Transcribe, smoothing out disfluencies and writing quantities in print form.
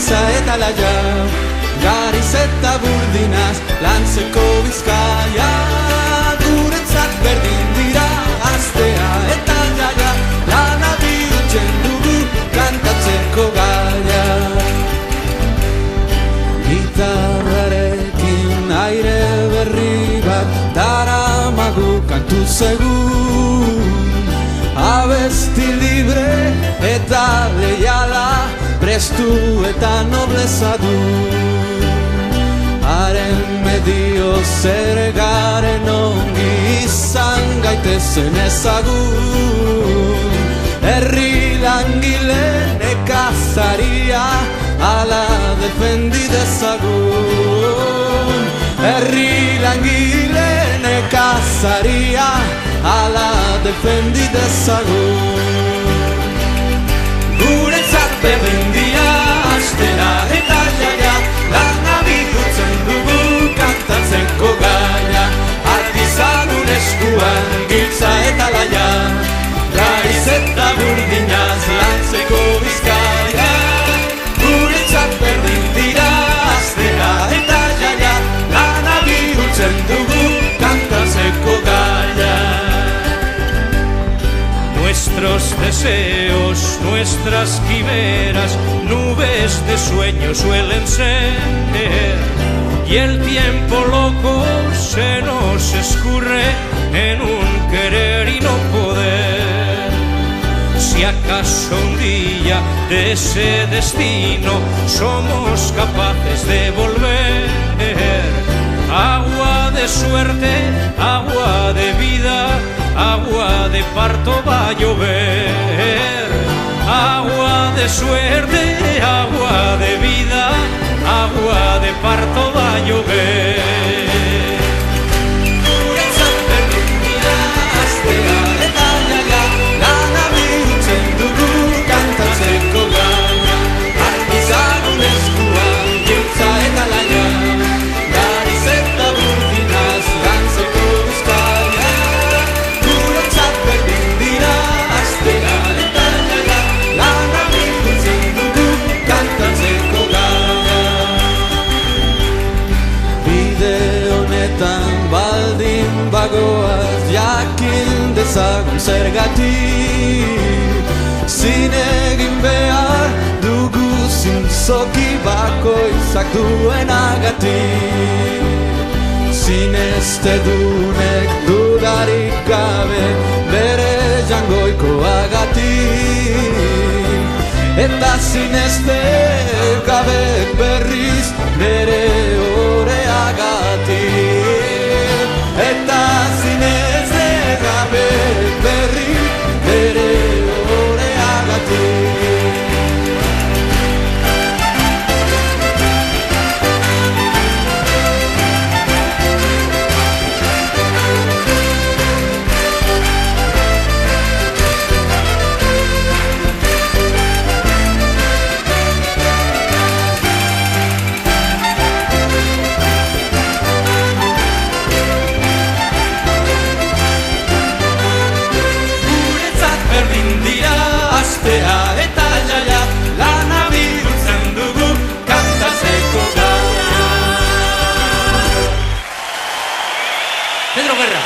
giltza eta laia, gariz eta burdinaz, lantzeko Bizkaia. Guretzat berdin dira astea eta jaia, lana bihurtzen dugu kantatzeko gaia. Gitarrarekin aire berri bat daramagu kantu segun, abesti libre eta leiala, prestu eta nobleza du. Haren medio zer garen ongi izan gaitezen ezagun, herri langile nekazaria ala defendi dezagun. Herri langile nekazaria ala defendi dezagun. Guretzat berdin dira astera eta jaia, lana bihurtzen dugu kantatzeko gaia. Artizagun eskuan giltza eta laia, gariz eta burdinaz lantzeko Bizkaia. Guretzat berdin dira astera eta jaia, lana bihurtzen dugu kantatzeko gaia. Nuestros deseos, nuestras quimeras, nubes de sueño suelen ser, y el tiempo loco se nos escurre en un querer y no poder. Si acaso un día de ese destino somos capaces de volver, agua de suerte, agua de vida, agua de parto va a llover. Agua de suerte, agua de vida, agua de parto va a llover. Guretzat berdin dira astea eta jaia, lana bihurtzen dugu kantatzeko gaia. Artizagun eskuan giltza eta laia, gariz eta burdinaz lantzeko Bizkaia. Guretzat berdin dira astea eta jaia, lana bihurtzen dugu kantatzeko gaia. Bide honetan baldin bagoaz jakin dezagun zergatik, zin egin behar dugu zintzoki bakoitzak duenagatik. Zineztedunek dudarik gabe bere jangoikoagatik, eta zinezte gabe berriz bere oreagatik. Eta zinezte gabe berriz bere oreagatik. Astea eta jaia, lana bihurtzen dugu kantatzeko gaia. Pedro Guerra.